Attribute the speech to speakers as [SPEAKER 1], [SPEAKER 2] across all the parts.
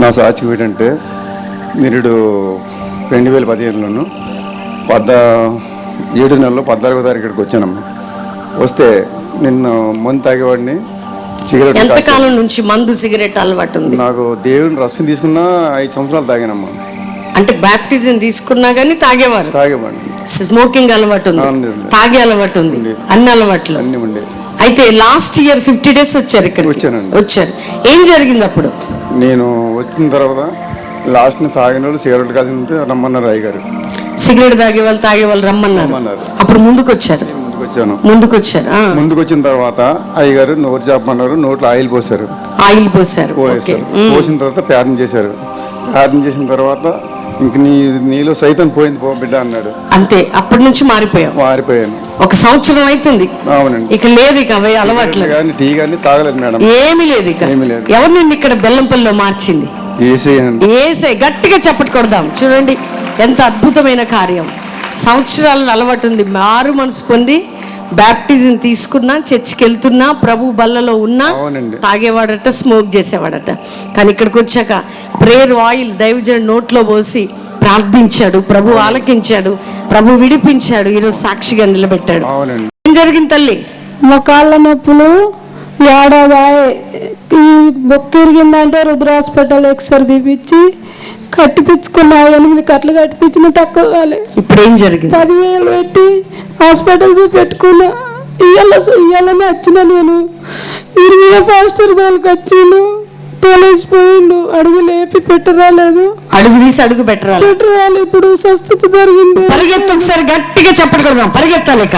[SPEAKER 1] నా సాక్షి ఏంటంటే నిరుడు 2015లోను 7 నెలలో 14వ తారీఖు ఇక్కడికి వచ్చానమ్మా. వస్తే నిన్న మందు తాగేవాడిని. సిగరెట్
[SPEAKER 2] ఎంతకాలం నుంచి మందు సిగరెట్ అలవాటు ఉంది?
[SPEAKER 1] నాకు దేవుని రసం తీసుకున్నా 5 సంవత్సరాలు తాగానమ్మా.
[SPEAKER 2] అంటే బ్యాప్టిజం తీసుకున్నా కానీ తాగేవారు?
[SPEAKER 1] తాగేవాడిని.
[SPEAKER 2] స్మోకింగ్ అలవాటు ఉంది, తాగే అలవాటు ఉంది, అన్ని అలవాట్లు
[SPEAKER 1] అన్నీ ఉండే.
[SPEAKER 2] అయితే లాస్ట్ ఇయర్ 50 days వచ్చారు ఇక్కడ? వచ్చారు. ఏం జరిగింది అప్పుడు?
[SPEAKER 1] నేను వచ్చిన తర్వాత లాస్ట్ని తాగిన వాళ్ళు సిగరెట్ కాల్సి ఉంటే రమ్మన్నారు అయ్యగారు.
[SPEAKER 2] సిగరెట్ తాగే వాళ్ళు రమ్మన్నారు. అప్పుడు ముందుకు వచ్చారు. ముందుకు వచ్చిన తర్వాత అయ్యగారు నోరు చేపమన్నారు. నోట్లో ఆయిల్ పోసారు. పోసిన తర్వాత ప్రార్థన చేశారు. ప్రార్థన చేసిన తర్వాత ఇంక నీలో సైతం పోయింది పో బిడ్డ అన్నాడు. అంతే. అప్పటి నుంచి మారిపోయాను. 1 సంవత్సరం అవుతుంది.
[SPEAKER 1] అవునండి.
[SPEAKER 2] ఇక లేదు ఇక అవే అలవాట్లు.
[SPEAKER 1] టీ కానీ తాగలేదు మేడం.
[SPEAKER 2] ఏమీ లేదు. ఎవరు నిన్ను ఇక్కడ బెల్లంపల్లిలో మార్చింది? ఏసే. గట్టిగా చప్పట్లు కొడదాం. చూడండి ఎంత అద్భుతమైన కార్యం. సంవత్సరాల అలవాటు ఉంది. మారు మనసు పొంది బ్యాప్టిజం తీసుకున్నా, చర్చికి వెళ్తున్నా, ప్రభు బల్లలో ఉన్నా తాగేవాడట, స్మోక్ చేసేవాడట. కానీ ఇక్కడికి వచ్చాక ప్రేయర్ ఆయిల్ దైవజనుడు నోట్లో పోసి ప్రార్థించాడు. ప్రభు ఆలకించాడు, ప్రభు విడిపించాడు. ఈరోజు సాక్షిగా నిలబెట్టాడు. ఏం జరిగింది తల్లి?
[SPEAKER 3] మోకాళ్ళ నొప్పులు ఏడాది ఈ బొక్క ఇరిగిందంటే రుద్ర హాస్పిటల్ ఎక్స్రే తీపిచ్చి కట్టిపించుకున్నా. 8 కట్లు కట్టిపించిన తక్కువ కాలే.
[SPEAKER 2] ఇప్పుడు ఏం జరిగింది?
[SPEAKER 3] 10,000 పెట్టి హాస్పిటల్ చూపెట్టుకున్నా. ఇయ్యాలని వచ్చిన నేను ఇరిగిన పాస్టర్ దానికి వచ్చిండు. తోలేసిపోయిండు. అడుగు లేపి పెట్టరాలేదు.
[SPEAKER 2] అడుగు తీసి అడుగు పెట్టరాలి.
[SPEAKER 3] ఇప్పుడు స్వస్థత జరిగింది.
[SPEAKER 2] పరిగెత్తి ఒకసారి గట్టిగా చెప్పకూడదాం. పరిగెత్తాలిక.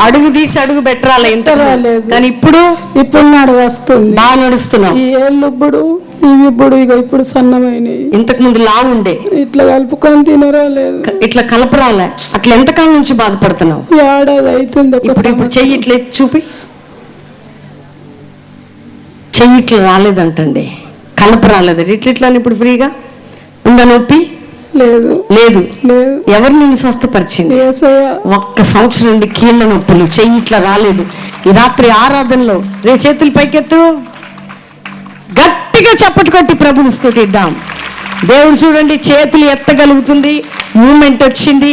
[SPEAKER 2] అడుగు తీసి అడుగు పెట్టరాలి. ఎంత రాలేదు. కానీ ఇప్పుడు
[SPEAKER 3] నడుస్తుంది.
[SPEAKER 2] బాగా నడుస్తున్నాం.
[SPEAKER 3] ఈ ఏళ్ళుప్పుడు ఇవి ఇప్పుడు సన్నమైనవి.
[SPEAKER 2] ఇంతకు ముందు లావు ఉండే.
[SPEAKER 3] ఇట్లా కలుపుకొని తినరాలేదు.
[SPEAKER 2] ఇట్లా కలపరాలే. అట్లా ఎంతకాలం నుంచి బాధపడుతున్నావు?
[SPEAKER 3] ఏడాది అవుతుంది.
[SPEAKER 2] ఇప్పుడు చెయ్యి ఇట్లా చూపి. చెయ్యి ఇట్లా రాలేదంటండి. కలప రాలేదు. ఇట్లా ఇప్పుడు ఫ్రీగా ఉందా? నొప్పి
[SPEAKER 3] లేదు.
[SPEAKER 2] ఎవరు నిన్ను స్వస్థపరిచింది? 1 సంవత్సరం నుండి కీళ్ళ నొప్పులు, చెయ్యి ఇట్లా రాలేదు. ఈ రాత్రి ఆరాధనలో చేతులు పైకెత్తు, గట్టిగా చప్పటి కొట్టి ప్రభుని స్తుతిద్దాం. దేవుడు చూడండి చేతులు ఎత్తగలుగుతుంది. మూమెంట్ వచ్చింది.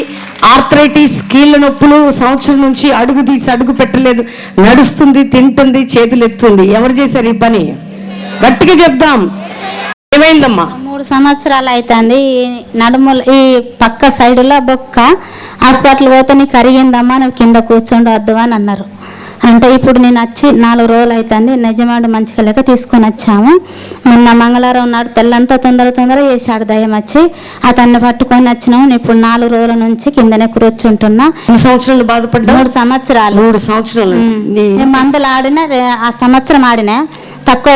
[SPEAKER 2] ఆర్థరైటిస్, కీళ్ళ నొప్పులు, సంవత్సరం నుంచి అడుగు తీసి అడుగు పెట్టలేదు. నడుస్తుంది, తింటుంది, చేతులు ఎత్తుంది. ఎవరు చేశారు ఈ పని? గట్టిగా చెప్దాం. ఏమైందమ్మా?
[SPEAKER 4] 3 సంవత్సరాలు అవుతుంది. నడుములు ఈ పక్క సైడులో బొక్క హాస్పిటల్ పోతే నీకు కరిగిందమ్మా, నువ్వు కింద కూర్చోండవద్దు అని అన్నారు. అంటే ఇప్పుడు నేను వచ్చి 4 రోజులు అవుతుంది. నిజమాడు మంచిగా లేక తీసుకొని వచ్చాము. మొన్న మంగళవారం నాడు తెల్లంతా తొందర చేశాడు దయ్యం వచ్చి. అతన్ని పట్టుకొని వచ్చినాము. ఇప్పుడు 4 రోజుల నుంచి కిందనే కూర్చుంటున్నా.
[SPEAKER 2] 3 సంవత్సరాలు బాధపడ్డా?
[SPEAKER 4] 3 సంవత్సరాలు.
[SPEAKER 2] 3 సంవత్సరాలు
[SPEAKER 4] మందులు ఆడినా. ఆ సంవత్సరం ఆడినా తక్కువ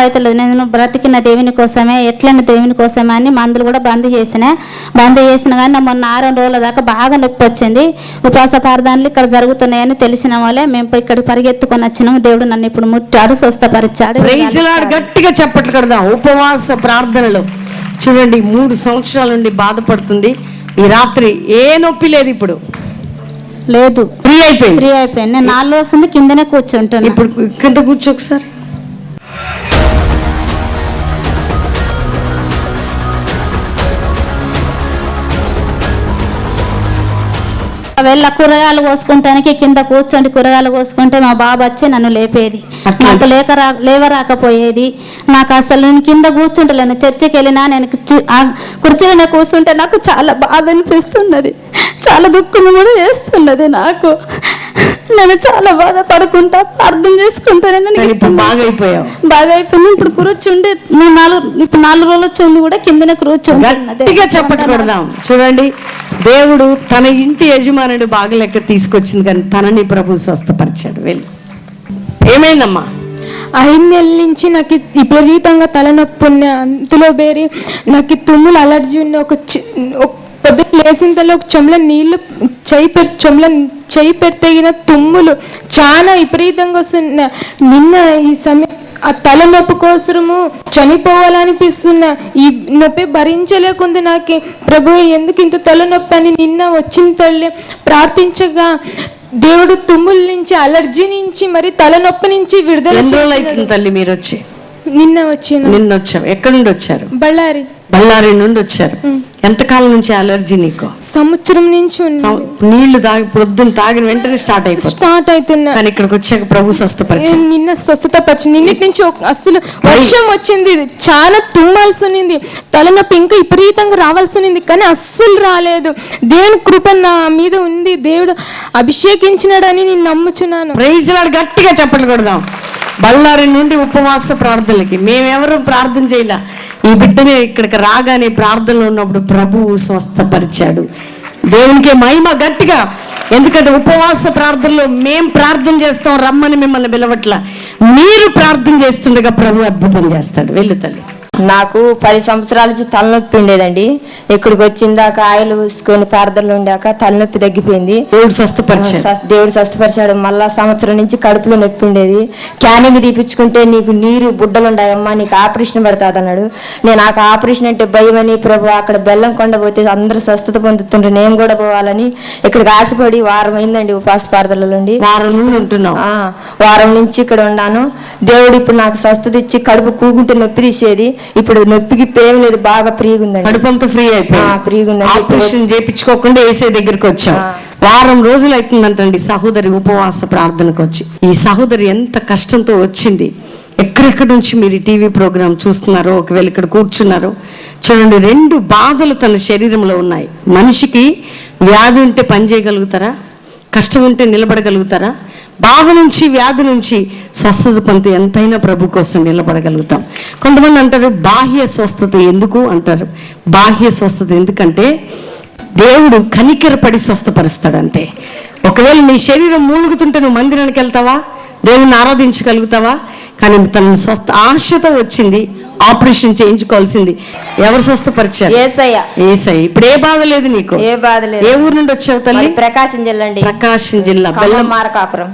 [SPEAKER 4] అవుతలేదు. నేను బ్రతికిన దేవుని కోసమే, ఎట్లైనా దేవుని కోసమే అని మందులు కూడా బంద్ చేసిన కానీ మొన్న 6 రోజుల దాకా బాగా నొప్పి వచ్చింది. ఉపవాస ప్రార్థనలు ఇక్కడ జరుగుతున్నాయని తెలిసిన వాళ్ళే మేము ఇక్కడికి పరిగెత్తుకొని వచ్చినాము. దేవుడు నన్ను ఇప్పుడు ముట్టాడు, స్వస్థపరిచాడు.
[SPEAKER 2] గట్టిగా చెప్పట్లు కడదాం. ఉపవాస ప్రార్థనలు చూడండి 3 సంవత్సరాల నుండి బాధపడుతుంది. ఈ రాత్రి ఏ నొప్పి లేదు. ఇప్పుడు
[SPEAKER 4] లేదు.
[SPEAKER 2] ఫ్రీ అయిపోయింది.
[SPEAKER 4] నేను 4 రోజులు కిందనే కూర్చుంటాను.
[SPEAKER 2] ఇప్పుడు కింద కూర్చో ఒకసారి.
[SPEAKER 4] వెళ్ళ కూరగాయలు కోసుకుంటానికి కింద కూర్చోండి. కూరగాయలు కోసుకుంటే మా బాబు వచ్చి నన్ను లేపేది. నాకు లేవరాకపోయేది. నాకు అసలు నేను కింద కూర్చుంటలేను. చర్చికి వెళ్ళినా నేను కుర్చీలో కూర్చుంటే నాకు చాలా బాధ అనిపిస్తున్నది. చాలా దుఃఖం కూడా వేస్తున్నది నాకు. నేను చాలా బాధపడుకుంటా, అర్థం చేసుకుంటాను.
[SPEAKER 2] బాగా
[SPEAKER 4] అయిపోయింది. ఇప్పుడు కూర్చుండి 4 రోజులు వచ్చింది కూడా కిందనే కూర్చోండి.
[SPEAKER 2] చెప్పకూడదాం. చూడండి దేవుడు తన ఇంటి యజమానుడు బాగా లెక్క తీసుకొచ్చింది, కానీ తనని ప్రభు స్వస్థపరిచాడు. వెళ్ళి ఏమైందమ్మా?
[SPEAKER 3] 5 నెలల నుంచి నాకు విపరీతంగా తలనొప్పి ఉన్న, అంతలో బేరి నాకు తుమ్ములు అలర్జీ ఉన్న. పొద్దున్న లేసింతలో ఒక చెంబులో నీళ్లు చెయ్యి పెడితేగిన తుమ్ములు చాలా విపరీతంగా వస్తున్నా. నిన్న ఈ ఆ తలనొప్పి కోసము చనిపోవాలనిపిస్తున్నా. ఈ నొప్పి భరించలేకుంది నాకు. ప్రభు ఎందుకు ఇంత తలనొప్పి అని నిన్న వచ్చిన తల్లి ప్రార్థించగా దేవుడు తుమ్ముల నుంచి, అలర్జీ నుంచి, మరి తలనొప్పి నుంచి విడుదల
[SPEAKER 2] అవుతుంది తల్లి. మీరు వచ్చి
[SPEAKER 3] నిన్న
[SPEAKER 2] వచ్చారు. ఎక్కడి నుండి వచ్చారు?
[SPEAKER 3] బళ్ళారి
[SPEAKER 2] నుండి వచ్చారు. ఎంతకాలం నుంచి అలర్జీ నీకు?
[SPEAKER 3] సంవత్సరం నుంచి
[SPEAKER 2] నీళ్లు తాగి పొద్దున్న తాగిన వెంటనే స్టార్ట్ అవుతున్నా. కానీ ఇక్కడికి వచ్చాక ప్రభు స్వస్థపరిచారు.
[SPEAKER 3] నిన్న స్వస్థతపరిచి నిన్నటి నుంచి అసలు వర్షం వచ్చింది, చాలా తుమ్మాల్సి ఉన్నింది, తలనొప్పి ఇంకా విపరీతంగా రావాల్సి ఉన్నింది, కానీ అస్సలు రాలేదు. దేవుని కృప నా మీద ఉంది. దేవుడు అభిషేకించినాడని నేను నమ్ముచున్నాను.
[SPEAKER 2] Praise lord. గట్టిగా చెప్పండి కొడదాం. బళ్ళారి నుండి ఉపవాస ప్రార్థనలకి మేమెవరూ ప్రార్థన చేయలే. ఈ బిడ్డనే ఇక్కడికి రాగానే ప్రార్థనలో ఉన్నప్పుడు ప్రభువు స్వస్థపరిచాడు. దేవునికి మహిమ. గట్టిగా. ఎందుకంటే ఉపవాస ప్రార్థనలో మేం ప్రార్థన చేస్తాం, రమ్మని మిమ్మల్ని పిలవట్ల. మీరు ప్రార్థన చేస్తుండగా ప్రభు అద్భుతం చేస్తాడు. వెళ్ళు తల్లి.
[SPEAKER 5] నాకు 10 సంవత్సరాల నుంచి తలనొప్పి ఉండేదండి. ఇక్కడికి వచ్చిందాక ఆయిల్ పూసుకొని ప్రార్థనలు ఉండాక తలనొప్పి తగ్గిపోయింది.
[SPEAKER 2] దేవుడు స్వస్థపరిచాడు.
[SPEAKER 5] మళ్ళా సంవత్సరం నుంచి కడుపులో నొప్పి ఉండేది. క్యానింగ్ తీపించుకుంటే నీకు నీరు బుడ్డలు ఉన్నాయమ్మా, నీకు ఆపరేషన్ పడుతుంది అన్నాడు. నేను నాకు ఆపరేషన్ అంటే భయమని ప్రభు అక్కడ బెల్లం కొండ పోతే అందరూ స్వస్థత పొందుతుండ్రు, నేను కూడా పోవాలని ఇక్కడికి ఆశపడి వారం అయిందండి ఉపవాస ప్రార్థనలో ఉండి. వారం నుంచి ఇక్కడ ఉన్నాను. దేవుడు ఇప్పుడు నాకు స్వస్థత ఇచ్చి కడుపు కూకుంటే నొప్పి తీసేది. ఇప్పుడు నొప్పికి ఏం లేదు, బాగా ఫ్రీగా ఉందండి.
[SPEAKER 2] కడుపంతా ఫ్రీ అయిపోయింది. ఆపరేషన్ చేయించుకోకుండా ఏసే దగ్గరికి వచ్చా. వారం రోజులు అవుతుందంటండి సహోదరి ఉపవాస ప్రార్థనకు వచ్చి. ఈ సహోదరి ఎంత కష్టంతో వచ్చింది. ఎక్కడెక్కడి నుంచి మీరు టీవీ ప్రోగ్రాం చూస్తున్నారో, ఒకవేళ ఇక్కడ కూర్చున్నారో చూడండి, 2 బాధలు తన శరీరంలో ఉన్నాయి. మనిషికి వ్యాధి ఉంటే పని చేయగలుగుతారా? కష్టం ఉంటే నిలబడగలుగుతారా? బాధ నుంచి, వ్యాధి నుంచి స్వస్థత పొందితే ఎంతైనా ప్రభు కోసం నిలబడగలుగుతాం. కొంతమంది అంటారు బాహ్య స్వస్థత ఎందుకు అంటారు. బాహ్య స్వస్థత ఎందుకంటే దేవుడు కనికరపడి స్వస్థపరుస్తాడంతే. ఒకవేళ నీ శరీరం మూలుగుతుంటే నువ్వు మందిరానికి వెళ్తావా? దేవుని ఆరాధించగలుగుతావా? కానీ తన స్వస్థ ఆశతో వచ్చింది, ఆపరేషన్ చేయించుకోవాల్సింది. ఎవరు స్వస్థపరిచారు? యేసయ్య. ఇప్పుడు ఏ బాధ లేదు నీకు?
[SPEAKER 5] ఏ బాధ లేదు.
[SPEAKER 2] ఏ ఊరు నుండి వచ్చావు తల్లి?
[SPEAKER 5] ప్రకాశం జిల్లా అండి.
[SPEAKER 2] ప్రకాశం జిల్లా మార్కాపురం.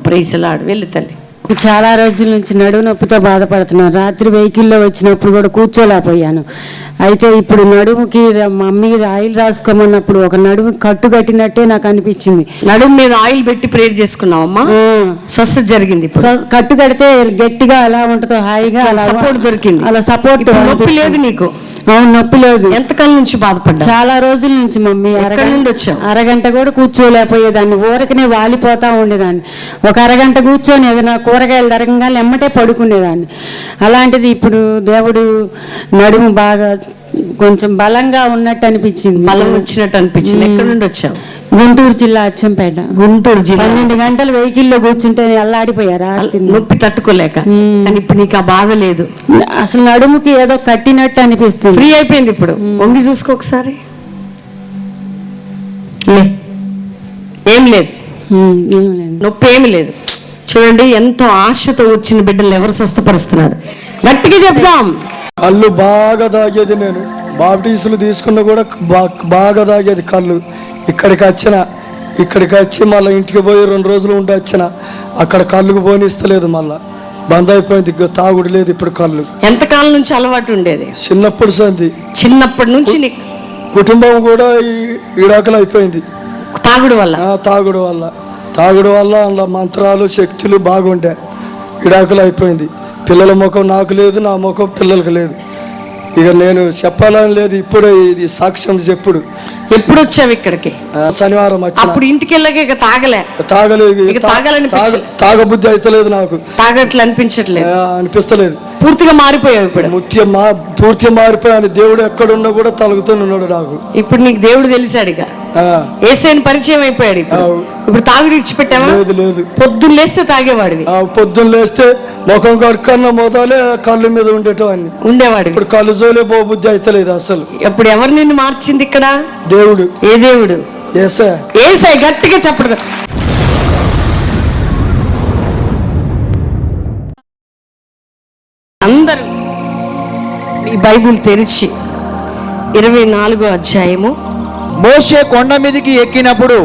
[SPEAKER 2] Praise the lord. వెళ్ళు తల్లి.
[SPEAKER 6] చాలా రోజుల నుంచి నడుము నొప్పితో బాధపడుతున్నాను. రాత్రి వెహికల్లో వచ్చినప్పుడు కూడా కూర్చోలేకపోయాను. అయితే ఇప్పుడు నడుముకి మమ్మీకి ఆయిల్ రాసుకోమన్నప్పుడు ఒక నడుము కట్టు కట్టినట్టే నాకు అనిపించింది.
[SPEAKER 2] నడుము మీద ఆయిల్ పెట్టి ప్రేర్ చేసుకున్నావమ్మా? స్వస్థత జరిగింది.
[SPEAKER 6] కట్టు కడితే గట్టిగా అలా ఉంటుందో హాయిగా
[SPEAKER 2] సపోర్ట్ దొరికింది.
[SPEAKER 6] అలా సపోర్ట్.
[SPEAKER 2] నొప్పి లేదు నీకు?
[SPEAKER 6] అవును, నొప్పి లేదు.
[SPEAKER 2] ఎంతకాలం నుంచి బాధపడ్డా?
[SPEAKER 6] చాలా రోజుల నుంచి మమ్మీ. అరగంట కూడా కూర్చోలేకపోయేదాన్ని, ఊరకనే వాలిపోతా ఉండేదాన్ని. ఒక అరగంట కూర్చొని ఏదైనా కూరగాయలు తరగంగా ఎమ్మటే పడుకునేదాన్ని. అలాంటిది ఇప్పుడు దేవుడు నడుము బాగా కొంచెం బలంగా ఉన్నట్టు అనిపించింది,
[SPEAKER 2] బలం వచ్చినట్టు అనిపించింది. ఎక్కడి నుండి వచ్చావు?
[SPEAKER 6] గుంటూరు జిల్లా అచ్చంపేట.
[SPEAKER 2] గుంటూరు జిల్లా.
[SPEAKER 6] 12 గంటలు వెహికల్లో కూర్చుంటే అల్లాడిపోయారా,
[SPEAKER 2] నొప్పి తట్టుకోలేక. కానీ ఇప్పుడు నీకు ఆ బాధ లేదు.
[SPEAKER 6] అసలు నడుముకి ఏదో కట్టినట్టు అనిపిస్తుంది.
[SPEAKER 2] ఫ్రీ అయిపోయింది. ఇప్పుడు వంగి చూసుకో ఒకసారి. ఏం లేదు, నొప్పి ఏమి లేదు. చూడండి, ఎంతో ఆశతో వచ్చిన బిడ్డలు ఎవరు స్వస్థపరుస్తున్నారు. గట్టిగా చెప్దాం.
[SPEAKER 7] కళ్ళు బాగా తాగేది. నేను బాప్టిస్టులు తీసుకున్న కూడా బాగా తాగేది కళ్ళు. ఇక్కడికి వచ్చి మళ్ళీ ఇంటికి పోయి 2 రోజులు ఉండి వచ్చిన. అక్కడ కళ్ళుకు పోనిస్తలేదు, మళ్ళా బంద్ అయిపోయింది. తాగుడు లేదు ఇప్పుడు కళ్ళు.
[SPEAKER 2] ఎంతకాలం నుంచి అలవాటు ఉండేది?
[SPEAKER 7] చిన్నప్పటి నుంచి కుటుంబం కూడా ఈడాకలు అయిపోయింది తాగుడు వల్ల అందులో మంత్రాలు శక్తులు బాగుండే. ఈడాకలు అయిపోయింది. పిల్లల ముఖం నాకు లేదు, నా ముఖం పిల్లలకు లేదు. ఇక నేను చెప్పాలని లేదు. ఇప్పుడే ఇది సాక్ష్యం చెప్పుడు.
[SPEAKER 2] ఎప్పుడు వచ్చావు ఇక్కడికి?
[SPEAKER 7] శనివారం వచ్చా.
[SPEAKER 2] అప్పుడు ఇంటికి వెళ్ళాక ఇక
[SPEAKER 7] తాగబుద్ధి అయితలేదు, నాకు
[SPEAKER 2] తాగట్లు
[SPEAKER 7] అనిపిస్తలేదు.
[SPEAKER 2] పూర్తిగా మారిపోయావు ఇప్పుడు?
[SPEAKER 7] పూర్తిగా మారిపోయాను. దేవుడు ఎక్కడున్నా కూడా తలుగుతున్నాడు నాకు.
[SPEAKER 2] ఇప్పుడు నీకు దేవుడు తెలిసాడు, ఇక ఏసైని పరిచయం అయిపోయాడు. ఇప్పుడు తాగుడు ఇచ్చిపెట్టావా?
[SPEAKER 7] లేదు.
[SPEAKER 2] పొద్దున్న లేస్తే తాగేవాడివి?
[SPEAKER 7] పొద్దున్న లేస్తే ముఖం కడుక్కన్న మొదలే కళ్ళు మీద ఉండేవాడు. ఇప్పుడు కళ్ళు జోలే బుద్ధి అయితలేదు అసలు.
[SPEAKER 2] ఇప్పుడు ఎవరు నిన్ను మార్చింది ఇక్కడ?
[SPEAKER 7] దేవుడు.
[SPEAKER 2] ఏ దేవుడు?
[SPEAKER 7] యేసయ్య.
[SPEAKER 2] గట్టిగా చెప్పడు. అందరూ ఈ బైబిల్ తెరిచి 24వ అధ్యాయము.
[SPEAKER 8] మోషే కొండ మీదకి ఎక్కినప్పుడు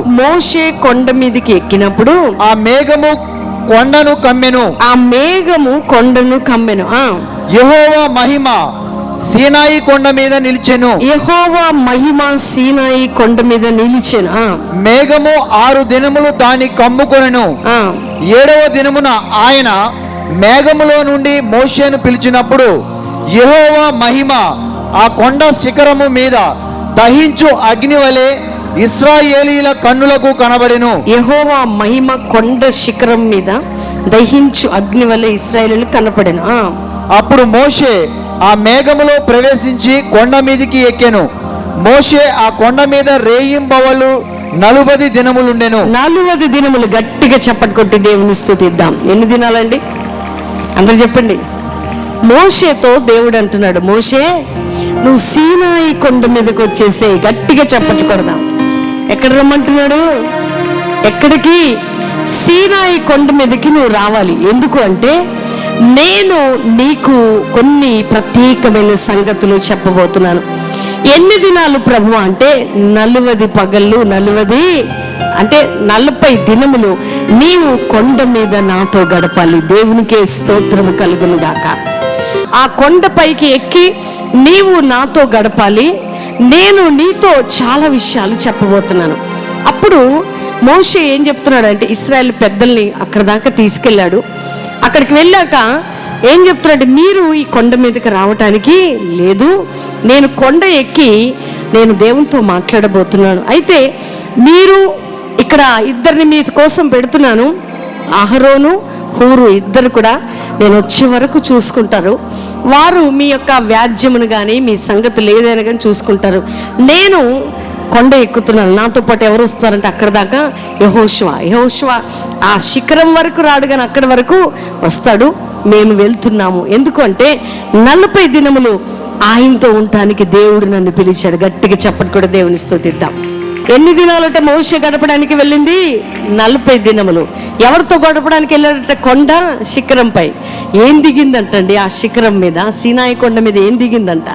[SPEAKER 2] ఆ మేఘము
[SPEAKER 8] కొండను కమ్మెను.
[SPEAKER 2] ఆ మేఘము కొండను కమ్మెను.
[SPEAKER 8] యెహోవా మహిమ సీనాయి కొండ మీద నిలిచెను.
[SPEAKER 2] యెహోవా మహిమ సీనాయి కొండ మీద నిలిచెను.
[SPEAKER 8] మేఘము 6 దినములు దాన్ని కమ్ముకొనెను. 7వ దినమున ఆయన మేఘములో నుండి మోషేను పిలిచినప్పుడు యెహోవా మహిమ ఆ కొండ శిఖరము మీద దహించు అగ్ని వలె ఇశ్రాయేలీల కన్నులకు కనబడెను.
[SPEAKER 2] యెహోవా మహిమ కొండ శిఖరం మీద దహించు అగ్ని వలె ఇశ్రాయేలీలకు కనపడెను.
[SPEAKER 8] అప్పుడు మోషే ఆ మేఘములో ప్రవేశించి కొండ మీదికి ఎక్కెను. మోషే ఆ కొండ మీద రేయింబవలు 40 దినములుండెను.
[SPEAKER 2] 40 దినములు. గట్టిగా చప్పటి కొట్టి దేవుని స్తుతిద్దాం. ఎన్ని దినాలండి? అందరు చెప్పండి. మోషేతో దేవుడు అంటున్నాడు, మోషే నువ్వు సీనాయి కొండ మీదకి వచ్చేసే. గట్టిగా చప్పటి కొడదాం. ఎక్కడ రమ్మంటున్నాడు? ఎక్కడికి? సీనాయి కొండ మీదకి నువ్వు రావాలి. ఎందుకు అంటే నేను నీకు కొన్ని ప్రత్యేకమైన సంగతులు చెప్పబోతున్నాను. ఎన్ని దినాలు ప్రభు అంటే 40 పగళ్ళు, 40 అంటే 40 దినములు నీవు కొండ మీద నాతో గడపాలి. దేవునికే స్తోత్రము కలుగును గాక. ఆ కొండపైకి ఎక్కి నీవు నాతో గడపాలి. నేను నీతో చాలా విషయాలు చెప్పబోతున్నాను. అప్పుడు మోషే ఏం చెప్తున్నాడు అంటే, ఇశ్రాయేల్ పెద్దల్ని అక్కడ దాకా తీసుకెళ్ళాడు. అక్కడికి వెళ్ళాక ఏం చెప్తున్నాడు, మీరు ఈ కొండ మీదకి రావటానికి లేదు, నేను కొండ ఎక్కి నేను దేవునితో మాట్లాడబోతున్నాను. అయితే మీరు ఇక్కడ ఇద్దరిని మీ కోసం పెడుతున్నాను, అహరోను హూరు ఇద్దరు కూడా నేను వచ్చే వరకు చూసుకుంటారు. వారు మీ యొక్క వ్యాజ్యమును కానీ మీ సంగతులు ఏదైనా కానీ చూసుకుంటారు. నేను కొండ ఎక్కుతున్నాను. నాతో పాటు ఎవరు వస్తారంటే అక్కడ దాకా యెహోషువ ఆ శిఖరం వరకు రాడు కానీ అక్కడి వరకు వస్తాడు. మేము వెళ్తున్నాము. ఎందుకు అంటే 40 దినములు ఆయనతో ఉండటానికి దేవుడు నన్ను పిలిచాడు. గట్టిగా చప్పటి కూడా దేవుని స్తుతిద్దాం. ఎన్ని దినాలంటే మోషే గడపడానికి వెళ్ళింది? 40 దినములు. ఎవరితో గడపడానికి వెళ్ళాడంటే కొండ శిఖరంపై. ఏం దిగిందంటండి ఆ శిఖరం మీద? సీనాయి కొండ మీద ఏం దిగిందంట?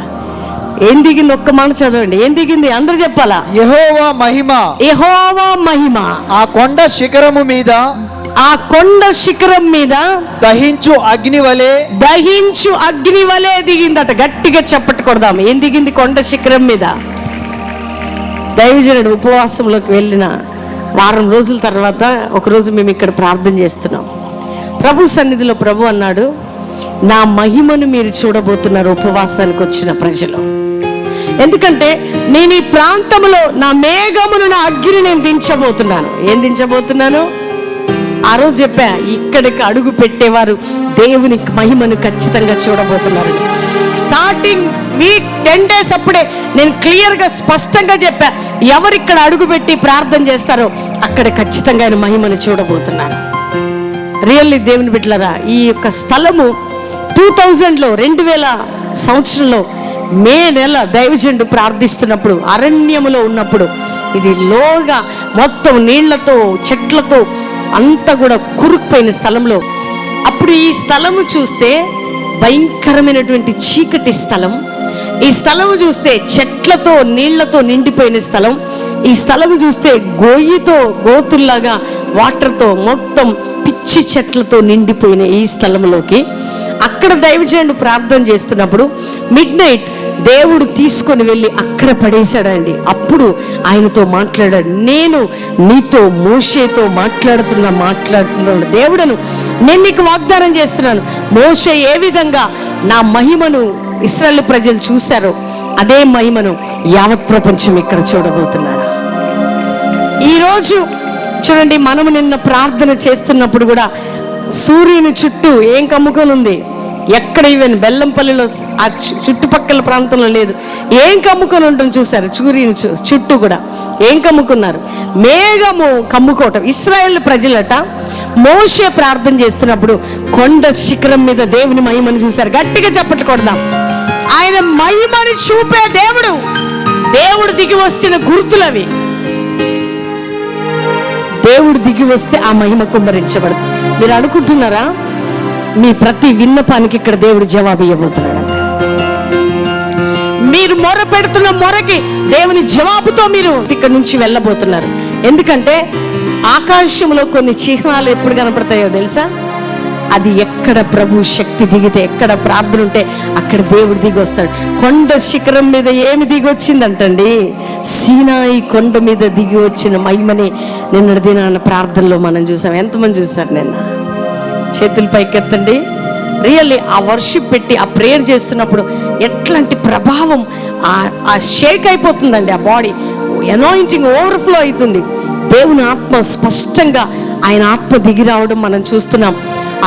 [SPEAKER 2] ఏం దిగింది? ఒక్క మాట చదవండి. ఏం దిగింది? అందరూ చెప్పాలా?
[SPEAKER 8] యెహోవా మహిమ.
[SPEAKER 2] యెహోవా మహిమ
[SPEAKER 8] ఆ కొండ శిఖరము మీద,
[SPEAKER 2] ఆ కొండ శిఖరం మీద
[SPEAKER 8] దహించు అగ్ని వలె
[SPEAKER 2] దిగిందట. గట్టిగా చప్పటి కొడదాం. ఏం దిగింది కొండ శిఖరం మీద? దైవజనుడు ఉపవాసంలోకి వెళ్ళిన వారం రోజుల తర్వాత ఒకరోజు మేము ఇక్కడ ప్రార్థన చేస్తున్నాం. ప్రభు సన్నిధిలో ప్రభు అన్నాడు, నా మహిమను మీరు చూడబోతున్నారు ఉపవాసానికి వచ్చిన ప్రజలు. ఎందుకంటే నేను ఈ ప్రాంతంలో నా మేఘమును, నా అగ్గిని నేను దించబోతున్నాను. ఏం దించబోతున్నాను? ఆ రోజు చెప్పా, ఇక్కడికి అడుగు పెట్టేవారు దేవుని మహిమను ఖచ్చితంగా చూడబోతున్నారు. స్టార్టింగ్ వీక్ 10 days అప్పుడే నేను క్లియర్గా స్పష్టంగా చెప్పా, ఎవరు ఇక్కడ అడుగు పెట్టి ప్రార్థన చేస్తారో అక్కడ ఖచ్చితంగా ఆయన మహిమను చూడబోతున్నారు. రియల్లీ దేవుని బిడ్డలారా, ఈ యొక్క స్థలము 2000లో 2000 సంవత్సరంలో మే నెల దైవజనుడు ప్రార్థిస్తున్నప్పుడు అరణ్యములో ఉన్నప్పుడు ఇది లోగా మొత్తం నీళ్లతో చెట్లతో అంతా కూడా కురుక్కుపోయిన స్థలంలో, అప్పుడు ఈ స్థలము చూస్తే భయంకరమైనటువంటి చీకటి స్థలం. ఈ స్థలం చూస్తే చెట్లతో నీళ్లతో నిండిపోయిన స్థలం. ఈ స్థలం చూస్తే గోతుల్లాగా వాటర్తో మొత్తం పిచ్చి చెట్లతో నిండిపోయిన ఈ స్థలంలోకి అక్కడ దైవజనుడు ప్రార్థన చేస్తున్నప్పుడు మిడ్నైట్ దేవుడు తీసుకొని వెళ్ళి అక్కడ పడేశాడండి. అప్పుడు ఆయనతో మాట్లాడాడు, నేను నీతో మోషేతో మాట్లాడుతున్నాడు దేవుడను, నేను నీకు వాగ్దానం చేస్తున్నాను, మోషే ఏ విధంగా నా మహిమను ఇశ్రాయేలు ప్రజలు చూశారో అదే మహిమను యావత్ ప్రపంచం ఇక్కడ చూడబోతున్నారు. ఈరోజు చూడండి, మనము నిన్న ప్రార్థన చేస్తున్నప్పుడు కూడా సూర్యుని చుట్టూ ఏం కమ్ముకొని ఉంది? ఎక్కడ ఈవెన్ బెల్లంపల్లిలో ఆ చుట్టుపక్కల ప్రాంతంలో లేదు. ఏం కమ్ముకొని ఉంటుంది చూసారు? సూర్యుని చుట్టూ కూడా ఏం కమ్ముకున్నారు? మేఘము కమ్ముకోవటం. ఇశ్రాయేలు ప్రజలట మోషే ప్రార్థన చేస్తున్నప్పుడు కొండ శిఖరం మీద దేవుని మహిమను చూశారు. గట్టిగా చప్పట్లు కొడదాం. ఆయన మహిమని చూపే దేవుడు దిగి వచ్చిన గుర్తులవి. దేవుడు దిగి వస్తే ఆ మహిమ కుమ్మరించబడదు. మీరు అనుకుంటున్నారా? మీ ప్రతి విన్నపానికి ఇక్కడ దేవుడు జవాబు ఇవ్వబోతున్నాడు. మీరు మొర పెడుతున్న మొరకి దేవుని జవాబుతో మీరు ఇక్కడ నుంచి వెళ్ళబోతున్నారు. ఎందుకంటే ఆకాశంలో కొన్ని చిహ్నాలు ఎప్పుడు కనపడతాయో తెలుసా? అది ఎక్కడ ప్రభు శక్తి దిగితే, ఎక్కడ ప్రార్థన ఉంటే అక్కడ దేవుడు దిగి వస్తాడు. కొండ శిఖరం మీద ఏమి దిగి వచ్చిందంటండి? సీనాయి కొండ మీద దిగి వచ్చిన మహిమని నిన్నటి దినాన ప్రార్థనలో మనం చూసాం. ఎంతమంది చూసారు? నిన్న చేతులు పైకెత్తండి. రియల్లీ ఆ వర్షిప్ పెట్టి ఆ ప్రేయర్ చేస్తున్నప్పుడు ఎట్లాంటి ప్రభావం, ఆ షేక్ అయిపోతుందండి ఆ బాడీ. అనాయింటింగ్ ఓవర్ఫ్లో అవుతుంది. దేవుని ఆత్మ స్పష్టంగా ఆయన ఆత్మ దిగి రావడం మనం చూస్తున్నాం.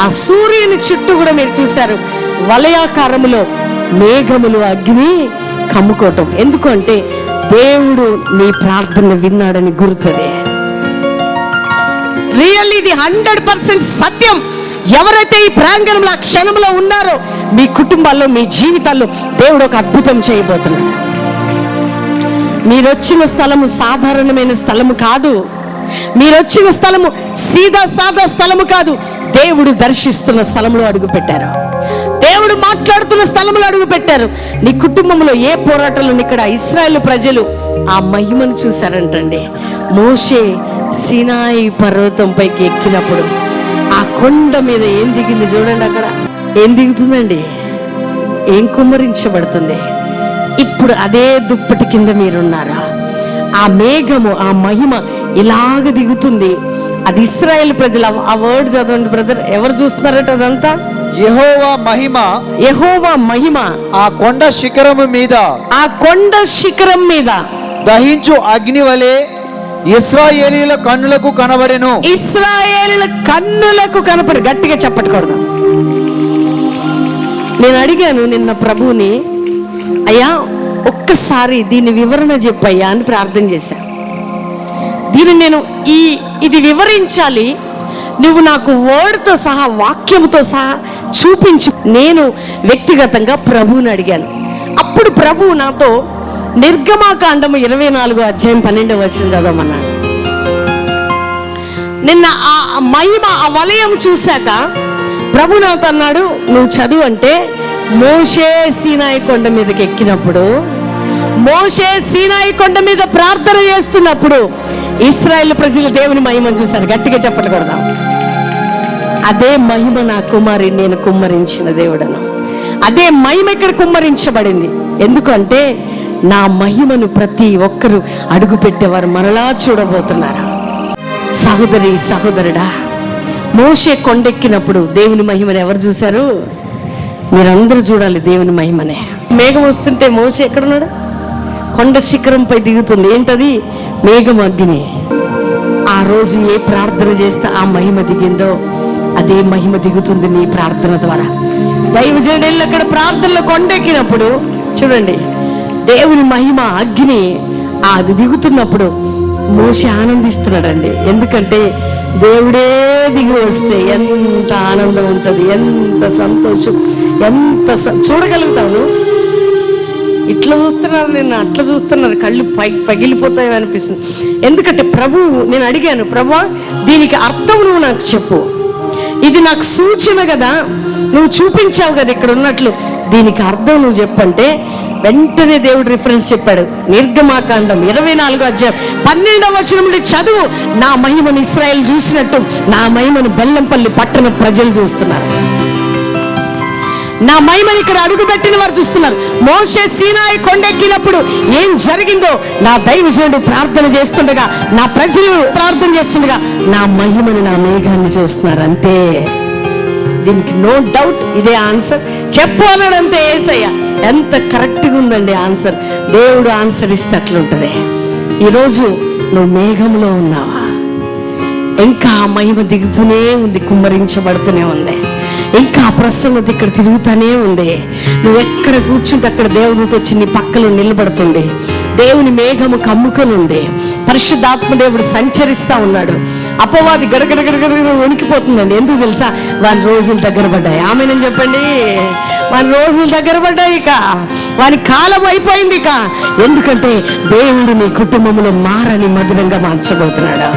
[SPEAKER 2] ఆ సూర్యుని చుట్టూ కూడా మీరు చూశారు, వలయాకారములో మేఘములు అగ్ని కమ్ముకోవటం. ఎందుకంటే దేవుడు నీ ప్రార్థన విన్నాడని గుర్తుదే. రియల్లీ ఇది 100% సత్యం. ఎవరైతే ఈ ప్రాంగణంలో ఆ క్షణంలో ఉన్నారో మీ కుటుంబాల్లో, మీ జీవితాల్లో దేవుడు ఒక అద్భుతం చేయబోతున్నాడు. మీరు వచ్చిన స్థలము సాధారణమైన స్థలము కాదు. మీరు వచ్చిన స్థలము సాదా స్థలము కాదు. దేవుడు దర్శిస్తున్న స్థలంలో అడుగు పెట్టారు. దేవుడు మాట్లాడుతున్న స్థలంలో అడుగు పెట్టారు. నీ కుటుంబంలో ఏ పోరాటాలు ఇక్కడ ఇశ్రాయేలు ప్రజలు ఆ మహిమను చూశారంటండి. మోషే సీనాయి పర్వతం పైకి ఎక్కినప్పుడు ఆ కొండ మీద ఏం దిగింది చూడండి. అక్కడ ఏం దిగుతుందండి? ఏం కుమ్మరించబడుతుంది? ఇప్పుడు అదే దుప్పటి కింద మీరున్నారా? ఆ మేఘము, ఆ మహిమ ఇలాగ దిగుతుంది. అది ఇశ్రాయేలు ప్రజలు. ఆ వర్డ్ చదవండి బ్రదర్. ఎవరు చూస్తున్నారట అదంతా?
[SPEAKER 8] యెహోవా మహిమ,
[SPEAKER 2] యెహోవా మహిమ
[SPEAKER 8] ఆ కొండ శిఖరము మీద,
[SPEAKER 2] ఆ కొండ శిఖరం మీద
[SPEAKER 8] దహించు అగ్ని వలె ఇశ్రాయేలీల కన్నులకు కనబడెను.
[SPEAKER 2] ఇశ్రాయేలీల కన్నులకు కనపడి. గట్టిగా చెప్పకూడదు. నేను అడిగాను నిన్న ప్రభువుని, అయ్యా ఒక్కసారి దీని వివరణ చెప్పయ్యా అని ప్రార్థన చేశాను. దీన్ని నేను ఇది వివరించాలి, నువ్వు నాకు వర్డ్తో సహా, వాక్యంతో సహా చూపించు. నేను వ్యక్తిగతంగా ప్రభువుని అడిగాను. అప్పుడు ప్రభువు నాతో నిర్గమాకాండము 24వ అధ్యాయం 12వ వచనం చదవమన్నాడు. నిన్న ఆ మహిమ, ఆ వలయం చూశాక ప్రభు నాతో అన్నాడు, నువ్వు చదువు అంటే, మోషే సీనాయి కొండ మీదకి ఎక్కినప్పుడు, మోషే సీనాయి కొండ మీద ప్రార్థన చేస్తున్నప్పుడు ఇశ్రాయేలు ప్రజలు దేవుని మహిమను చూశారు. గట్టిగా చెప్పకూడదా? అదే మహిమ నా కుమారి నేను కుమ్మరించిన దేవుడను. అదే మహిమ ఇక్కడ కుమ్మరించబడింది. ఎందుకంటే నా మహిమను ప్రతి ఒక్కరూ అడుగు పెట్టేవారు మరలా చూడబోతున్నారు. సహోదరి సహోదరుడా, మోషే కొండెక్కినప్పుడు దేవుని మహిమను ఎవరు చూశారు? మీరందరూ చూడాలి దేవుని మహిమనే. మేఘం వస్తుంటే మోషే ఎక్కడున్నాడు? కొండ శిఖరంపై దిగుతుంది. ఏంటది? మేఘం, అగ్ని. ఆ రోజు ఏ ప్రార్థన చేస్తే ఆ మహిమ దిగిందో అదే మహిమ దిగుతుంది నీ ప్రార్థన ద్వారా. దైవజనులు అక్కడ ప్రార్థనలో కొండెక్కినప్పుడు చూడండి, దేవుని మహిమ, అగ్ని అది దిగుతున్నప్పుడు మోషే ఆనందిస్తున్నాడండి. ఎందుకంటే దేవుడే దిగి వస్తే ఎంత ఆనందం ఉంటుంది, ఎంత సంతోషం, ఎంత చూడగలుగుతాను. ఇట్లా చూస్తున్నారు, నిన్న అట్లా చూస్తున్నారు, కళ్ళు పగిలిపోతాయి అనిపిస్తుంది. ఎందుకంటే ప్రభు, నేను అడిగాను, ప్రభు దీనికి అర్థం నువ్వు నాకు చెప్పు, ఇది నాకు సూచన కదా, నువ్వు చూపించావు కదా ఇక్కడ ఉన్నట్లు, దీనికి అర్థం నువ్వు చెప్పంటే వెంటనే దేవుడు రిఫరెన్స్ చెప్పాడు. నిర్గమాకాండం 24వ అధ్యాయం 12వ వచనం నుండి చదువు. నా మహిమను ఇశ్రాయేలు చూసినట్టు నా మహిమను బెల్లంపల్లి పట్టణ ప్రజలు చూస్తున్నారు. నా మహిమని ఇక్కడ అడుగుపెట్టిన వారు చూస్తున్నారు. మోషే సీనాయి కొండెక్కినప్పుడు ఏం జరిగిందో నా దైవజనుడు ప్రార్థన చేస్తుండగా, నా ప్రజలు ప్రార్థన చేస్తుండగా నా మహిమను, నా మేఘాన్ని చూస్తున్నారు. అంతే, దీనికి నో డౌట్ ఇదే ఆన్సర్. చెప్పు అన్నాడంతే యేసయ్య. ఎంత కరెక్ట్గా ఉందండి ఆన్సర్. దేవుడు ఆన్సర్ ఇస్తే అట్లుంటుంది. ఈరోజు నువ్వు మేఘంలో ఉన్నావా? ఇంకా ఆ మహిమ దిగుతూనే ఉంది, కుమ్మరించబడుతూనే ఉంది. ఇంకా ప్రసన్నత ఇక్కడ తిరుగుతూనే ఉంది. నువ్వు ఎక్కడ కూర్చుంటే అక్కడ దేవుడితో వచ్చి నీ పక్కలో నిలబడుతుంది. దేవుని మేఘము కమ్ముకొని ఉంది. పరిశుద్ధాత్మ దేవుడు సంచరిస్తూ ఉన్నాడు. అపవాది గడగడగడగడ వణికిపోతుందండి. ఎందుకు తెలుసా? వాని రోజులు దగ్గర పడ్డాయి. ఆమెనని చెప్పండి, వాని రోజులు దగ్గర పడ్డాయి. ఇక వారి కాలం అయిపోయింది ఇక. ఎందుకంటే దేవుడు నీ కుటుంబంలో మారని మధురంగా మార్చబోతున్నాడు.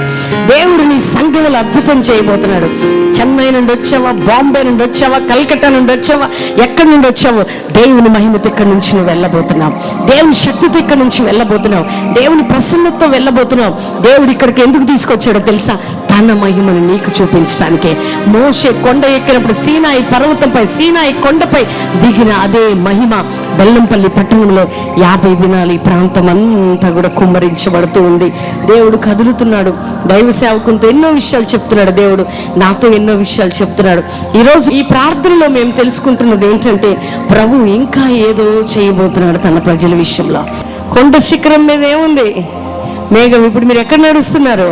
[SPEAKER 2] దేవుడు నీ సంఘంలో అద్భుతం చేయబోతున్నాడు. చెన్నై నుండి వచ్చావా, బాంబే నుండి వచ్చావా, కలకత్తా నుండి వచ్చావా, ఎక్కడి నుండి వచ్చావు, దేవుని మహిమతో ఇక్కడి నుంచి నువ్వు వెళ్ళబోతున్నావు. దేవుని శక్తితో ఇక్కడి నుంచి వెళ్ళబోతున్నావు. దేవుని ప్రసన్నతతో వెళ్ళబోతున్నావు. దేవుడు ఇక్కడికి ఎందుకు తీసుకొచ్చాడో తెలుసా? తన మహిమను నీకు చూపించడానికే. మోషే కొండ ఎక్కినప్పుడు సీనాయి పర్వతంపై, సీనాయి కొండపై దిగిన అదే మహిమ బెల్లంపల్లి పట్టణంలో 50 దినాలు ఈ ప్రాంతం అంతా కూడా కుమ్మరించబడుతూ ఉంది. దేవుడు కదులుతున్నాడు. దైవ సేవకులతో ఎన్నో విషయాలు చెప్తున్నాడు. దేవుడు నాతో ఎన్నో విషయాలు చెప్తున్నాడు. ఈరోజు ఈ ప్రార్థనలో మేము తెలుసుకుంటున్నది ఏంటంటే, ప్రభు ఇంకా ఏదో చేయబోతున్నాడు తన ప్రజల విషయంలో. కొండ శిఖరం మీద ఏముంది? మేఘం. ఇప్పుడు మీరు ఎక్కడ నడుస్తున్నారు?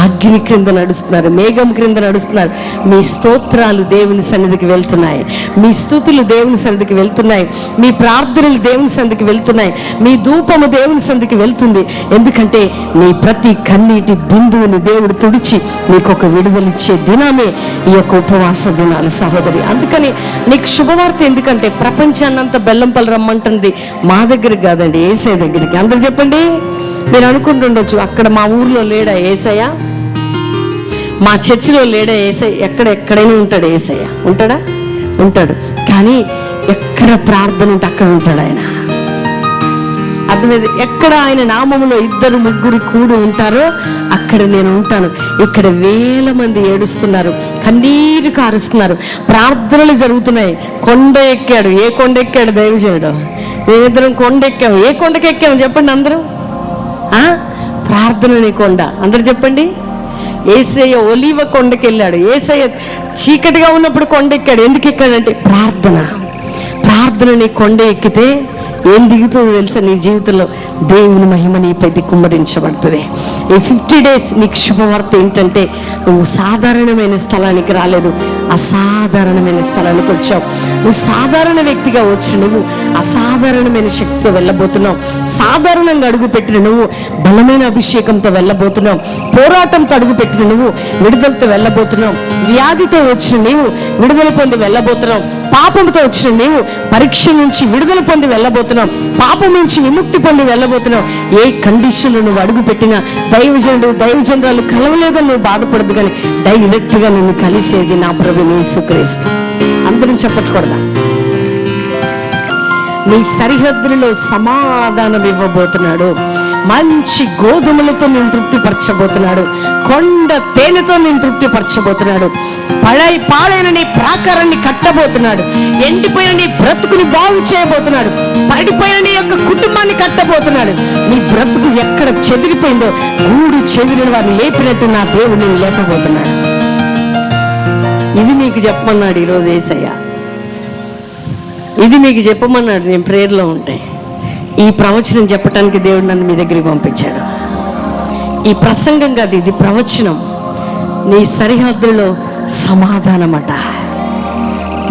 [SPEAKER 2] అగ్ని క్రింద నడుస్తున్నారు, మేఘం క్రింద నడుస్తున్నారు. మీ స్తోత్రాలు దేవుని సన్నిధికి వెళ్తున్నాయి, మీ స్తుతులు దేవుని సన్నిధికి వెళ్తున్నాయి, మీ ప్రార్థనలు దేవుని సన్నిధికి వెళ్తున్నాయి, మీ ధూపము దేవుని సన్నిధికి వెళ్తుంది. ఎందుకంటే నీ ప్రతి కన్నీటి బిందువుని దేవుడు తుడిచి నీకు ఒక విడుదలిచ్చే దినమే ఈ యొక్క ఉపవాస దినాలు సహోదరి. అందుకని నీకు శుభవార్త. ఎందుకంటే ప్రపంచాన్నంతా బెల్లంపల్లి రమ్మంటుంది, మా దగ్గరికి కాదండి, యేసయ్య దగ్గరికి. అందరూ చెప్పండి. మీరు అనుకుంటుండొచ్చు, అక్కడ మా ఊర్లో లేడా యేసయ్య, మా చర్చిలో లేడా యేసయ్య? ఎక్కడైనా ఉంటాడు యేసయ్య. ఉంటాడా? ఉంటాడు. కానీ ఎక్కడ ప్రార్థన ఉంటే అక్కడ ఉంటాడు ఆయన. అర్థమైంది? ఎక్కడ ఆయన నామములో 2, 3 కూడి ఉంటారో అక్కడ నేను ఉంటాను. ఇక్కడ వేల మంది ఏడుస్తున్నారు, కన్నీరు కారుస్తున్నారు, ప్రార్థనలు జరుగుతున్నాయి. కొండ ఎక్కాడు. ఏ కొండ ఎక్కాడు దైవజనుడు? మేమిద్దరం కొండ ఎక్కాము. ఏ కొండకి ఎక్కాము చెప్పండి అందరూ? ప్రార్థనని కొండ. అందరు చెప్పండి. యేసయ్య ఒలీవ కొండకి వెళ్ళాడు. యేసయ్య చీకటిగా ఉన్నప్పుడు కొండ ఎక్కాడు. ఎందుకు ఎక్కాడంటే ప్రార్థనని కొండ ఎక్కితే ఏం దిగుతుందో తెలుసా? నీ జీవితంలో దేవుని మహిమ నీపై కుమ్మరించబడుతుంది. ఈ 50 days నీకు శుభవార్త ఏంటంటే, నువ్వు సాధారణమైన స్థలానికి రాలేదు, అసాధారణమైన స్థలానికి వచ్చావు. నువ్వు సాధారణ వ్యక్తిగా వచ్చి నువ్వు అసాధారణమైన శక్తితో వెళ్ళబోతున్నావు. సాధారణంగా అడుగుపెట్టిన నువ్వు బలమైన అభిషేకంతో వెళ్ళబోతున్నావు. పోరాటంతో అడుగుపెట్టిన నువ్వు విడుదలతో వెళ్ళబోతున్నావు. వ్యాధితో వచ్చిన నీవు విడుదల పొంది వెళ్ళబోతున్నావు. పాపంతో వచ్చిన నీవు పరీక్ష నుంచి విడుదల పొంది వెళ్ళబోతున్నావు. పాపం నుంచి విముక్తి పొంది వెళ్ళబోతున్నావు. ఏ కండిషన్లో నువ్వు అడుగు పెట్టినా దైవజనురాలు కలవలేదని నువ్వు బాధపడదు, కానీ డైరెక్ట్గా నిన్ను కలిసేది నా ప్రభువు యేసుక్రీస్తు. అందరం చెప్పకూడదా? నీ సరిహద్దులలో సమాధానం ఇవ్వబోతున్నాడు. మంచి గోధుమలతో నేను తృప్తిపరచబోతున్నాడు. కొండ తేనెతో నేను తృప్తిపరచబోతున్నాడు. పాడైన నీ ప్రాకారాన్ని కట్టబోతున్నాడు. ఎండిపోయిన నీ బ్రతుకుని బాగు చేయబోతున్నాడు. పడిపోయిన నీ యొక్క కుటుంబాన్ని కట్టబోతున్నాడు. నీ బ్రతుకు ఎక్కడ చెదిరిపోయిందో గూడు చెదిరిన వారిని లేపినట్టు నా దేవుడు నేను లేపబోతున్నాడు. ఇది నీకు చెప్పమన్నాడు ఈరోజు యేసయ్య. ఇది మీకు చెప్పమన్నాడు నేను ప్రేయర్లో ఉంటే. ఈ ప్రవచనం చెప్పడానికి దేవుడు నన్ను మీ దగ్గరికి పంపించాడు. ఈ ప్రసంగం కాదు, ఇది ప్రవచనం. నీ సరిహద్దుల్లో సమాధానమట.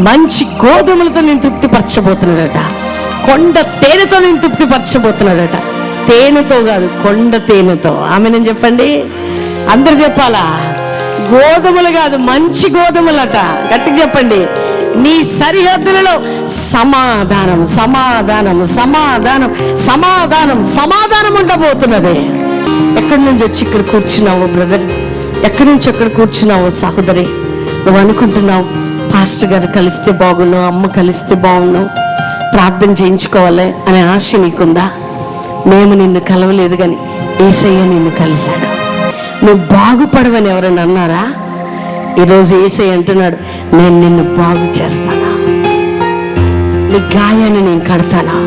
[SPEAKER 2] మంచి గోధుమలతో నేను తృప్తిపరచబోతున్నాడట. కొండ తేనెతో నేను తృప్తిపరచబోతున్నాడట. తేనెతో కాదు, కొండ తేనెతో. ఆమెను చెప్పండి. అందరు చెప్పాలా? గోధుమలు కాదు, మంచి గోధుమలట. గట్టిగా చెప్పండి. నీ సరిహద్దులలో సమాధానం సమాధానం సమాధానం సమాధానం సమాధానం ఉండబోతున్నది. ఎక్కడి నుంచి వచ్చి ఇక్కడ కూర్చున్నావు బ్రదర్? ఎక్కడి నుంచి ఎక్కడ కూర్చున్నావు సహోదరి? నువ్వు అనుకుంటున్నావు, పాస్టర్ గారు కలిస్తే బాగున్నావు, అమ్మ కలిస్తే బాగున్నావు, ప్రార్థన చేయించుకోవాలి అనే ఆశ నీకుందా? మేము నిన్ను కలవలేదు, కానీ యేసయ్య నిన్ను కలిశాడు. నువ్వు బాగుపడవని ఎవరైనా అన్నారా? ఈరోజు యేసయ్య అంటున్నాడు, నేను నిన్ను బాగు చేస్తాను, నీ గాయాన్ని నేను కడతాను,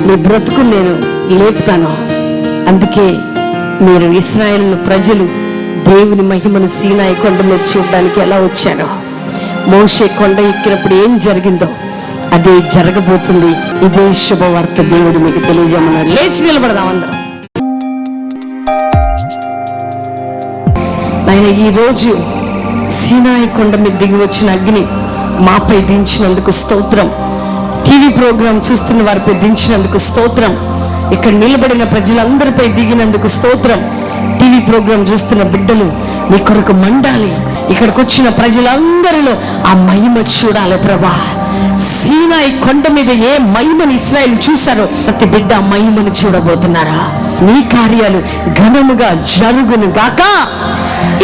[SPEAKER 2] నీ బ్రతుకు నేను లేపుతాను. అందుకే మీరు ఇశ్రాయేలు ప్రజలు దేవుని మహిమను సీనాయి కొండ మీద చూడడానికి ఎలా వచ్చారో, మోషే కొండ ఎక్కినప్పుడు ఏం జరిగిందో అదే జరగబోతుంది. ఇదే శుభవార్త దేవుడు మీకు తెలియజేయమన్నాడు. లేచి నిలబడదాం అందరం. ఆయన ఈరోజు సీనాయి కొండ మీద దిగి వచ్చిన అగ్ని మాపై దించినందుకు స్తోత్రం. టీవీ ప్రోగ్రాం చూస్తున్న వారిపై దించినందుకు స్తోత్రం. ఇక్కడ నిలబడిన ప్రజలందరిపై దిగినందుకు స్తోత్రం. టీవీ ప్రోగ్రాం చూస్తున్న బిడ్డలు నీ కొరకు మండాలి. ఇక్కడికి వచ్చిన ప్రజలందరిలో ఆ మహిమ చూడాలి ప్రభా. సీనాయి కొండ మీద ఏ మహిమను ఇశ్రాయేలు చూశారో ప్రతి బిడ్డ మహిమను చూడబోతున్నారా? నీ కార్యాలు ఘనముగా జరుగును గాక.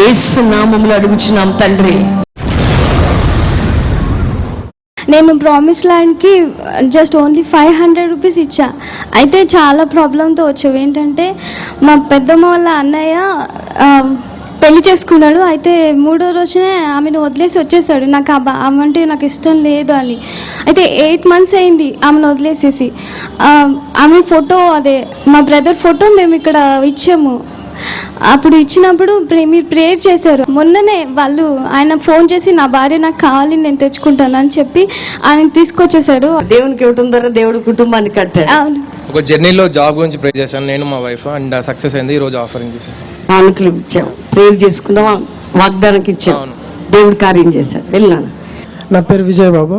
[SPEAKER 2] యేసు నామములో అడుగుచున్నాం తండ్రి.
[SPEAKER 9] నేను ప్రామిస్ ల్యాండ్కి జస్ట్ ఓన్లీ 500 రూపీస్ ఇచ్చా. అయితే చాలా ప్రాబ్లంతో వచ్చేవి. ఏంటంటే మా పెద్దమ్మ వాళ్ళ అన్నయ్య పెళ్లి చేసుకున్నాడు. అయితే 3వ రోజునే ఆమెను వదిలేసి వచ్చేసాడు. నాకు ఆమె అంటే నాకు ఇష్టం లేదు అని. అయితే 8 months అయింది ఆమెను వదిలేసేసి. ఆమె ఫోటో, అదే మా బ్రదర్ ఫోటో మేము ఇక్కడ ఇచ్చాము. అప్పుడు ఇచ్చినప్పుడు మీరు ప్రేయర్ చేశారు. మొన్ననే ఆయన ఫోన్ చేసి నా భార్య నాకు కావాలి, నేను తెచ్చుకుంటాను అని చెప్పి ఆయన తీసుకొచ్చేసారు.
[SPEAKER 2] దేవునికి ఇవ్వటం ద్వారా దేవుడు కుటుంబాన్ని కట్టాడు.
[SPEAKER 9] అవును.
[SPEAKER 10] ఒక జర్నీలో జాబ్ గురించి ప్రే చేశాను నేను, మా వైఫ్, అండ్ సక్సెస్ అయింది. ఈ రోజు ఆఫరింగ్ చేసేసాను.
[SPEAKER 2] కానుకలు ఇచ్చాం, ప్రేయర్ చేసుకున్నాం, వాగ్దానానికి ఇచ్చాం, దేవుడు కార్యం చేశాడు. వెళ్ళాను.
[SPEAKER 11] నా పేరు విజయ్ బాబు.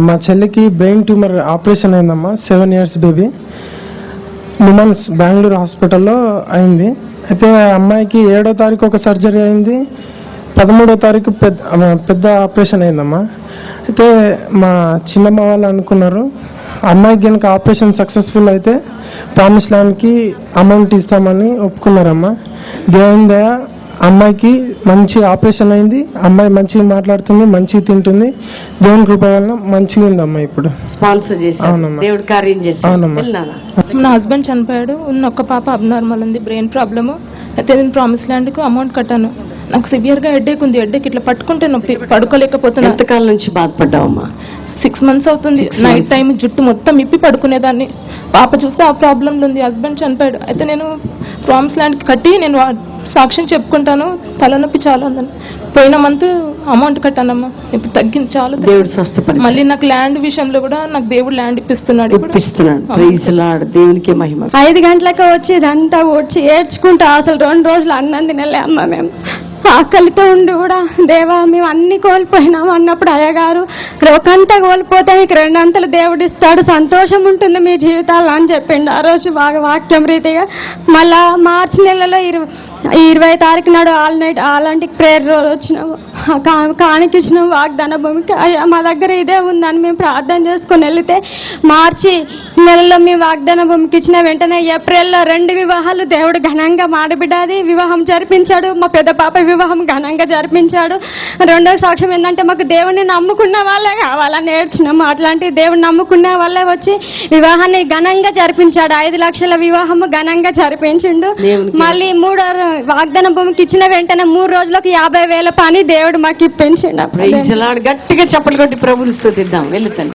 [SPEAKER 11] మా చెల్లికి బ్రెయిన్ ట్యూమర్ ఆపరేషన్ అయిందమ్మా. 7 years బేబీ. నిమన్స్ బెంగళూరు హాస్పిటల్లో అయింది. అయితే అమ్మాయికి 7వ తారీఖు ఒక సర్జరీ అయింది, 13వ తారీఖు పెద్ద ఆపరేషన్ అయిందమ్మా. అయితే మా చిన్నమ్మ వాళ్ళు అనుకున్నారు, అమ్మాయికి కనుక ఆపరేషన్ సక్సెస్ఫుల్ అయితే ప్రామిస్ ల్యాండ్కి అమౌంట్ ఇస్తామని ఒప్పుకున్నారమ్మా. దేవుని దయ, అమ్మాయికి మంచి ఆపరేషన్ అయింది. అమ్మాయి మంచిగా మాట్లాడుతుంది, మంచిగా తింటుంది. దేవుని కృప వల్ల మంచిగా ఉంది అమ్మాయి ఇప్పుడు.
[SPEAKER 2] స్పాన్సర్ చేశాడు,
[SPEAKER 11] అవునమ్మా.
[SPEAKER 2] దేవుడు కార్యం చేశాడు.
[SPEAKER 11] అవునమ్మా.
[SPEAKER 2] వెళ్ళానా?
[SPEAKER 3] నా హస్బెండ్ చనిపోయాడు. ఉన్న ఒక్క పాప అబ్నార్మల్ ఉంది, బ్రెయిన్ ప్రాబ్లము. అయితే నేను ప్రామిస్ ల్యాండ్కు అమౌంట్ కట్టాను. నాకు సివియర్గా హెడ్ఏక్ ఉంది. హెడ్ఏక్ ఇట్లా పట్టుకుంటే నొప్పి, పడుకోలేకపోతున్నా.
[SPEAKER 2] ఎంతకాలం నుంచి బాధపడ్డావమ్మా?
[SPEAKER 3] 6 months అవుతుంది. నైట్ టైం జుట్టు మొత్తం ఇప్పి పడుకునేదాన్ని. పాప చూస్తే ఆ ప్రాబ్లం ఉంది. హస్బెండ్ చనిపోయాడు. అయితే నేను ప్రామిస్ ల్యాండ్కి కట్టి నేను సాక్ష్యం చెప్పుకుంటాను, తలనొప్పి చాలా ఉందని. పోయిన మంత్ అమౌంట్ కట్టానమ్మా, ఇప్పుడు తగ్గింది చాలా.
[SPEAKER 2] దేవుడు స్వస్థపరిచాడు.
[SPEAKER 3] మళ్ళీ నాకు ల్యాండ్ విషయంలో కూడా నాకు దేవుడు ల్యాండ్ ఇప్పిస్తున్నాడు.
[SPEAKER 2] Praise lord. దేవునికి మహిమ.
[SPEAKER 9] 5 గంటలకు వచ్చి ఇదంతా వచ్చి ఏడ్చుకుంటా. అసలు 2 రోజులు అన్నం తినలే అమ్మ. మేము ఆకలితో ఉండి కూడా, దేవా మేము అన్ని కోల్పోయినాము అన్నప్పుడు అయ్యగారు, ఒకంతా కోల్పోతే మీకు 2 అంతలు దేవుడు ఇస్తాడు, సంతోషం ఉంటుంది మీ జీవితాలు అని చెప్పిండు. ఆ రోజు బాగా వాక్యం రీతిగా. మళ్ళా మార్చి నెలలో 20వ తారీఖు నాడు అలాంటి ప్రేయర్ రోజు వచ్చినాము. కాணிకి ఇచ్చినాము వాగ్దాన భూమికి. అయ్యా మా దగ్గర ఇదే ఉందని మేము ప్రార్థన చేసుకొని వెళితే, మార్చి నెలలో మేము వాగ్దాన భూమికి ఇచ్చిన వెంటనే ఏప్రిల్లో 2 వివాహాలు దేవుడు ఘనంగా మాడబిడ్డది వివాహం జరిపించాడు. మా పెద్ద పాప వివాహం ఘనంగా జరిపించాడు. 2వ సాక్ష్యం ఏంటంటే, మాకు దేవుడిని నమ్ముకున్న వాళ్ళే కావాలని ఏడ్చినాము. అట్లాంటి దేవుడిని నమ్ముకున్న వాళ్ళే వచ్చి వివాహాన్ని ఘనంగా జరిపించాడు. 5 లక్షల వివాహము ఘనంగా జరిపించిండు. మళ్ళీ 3వ వాగ్దాన భూమికి ఇచ్చిన వెంటనే 3 రోజులకు 50,000 పని దేవుడు మాకు ఇప్పించిండు.
[SPEAKER 2] Praise lord. గట్టిగా చప్పట్లు కొట్టి ప్రభువుని స్తుతిద్దాం. వెళ్తాను.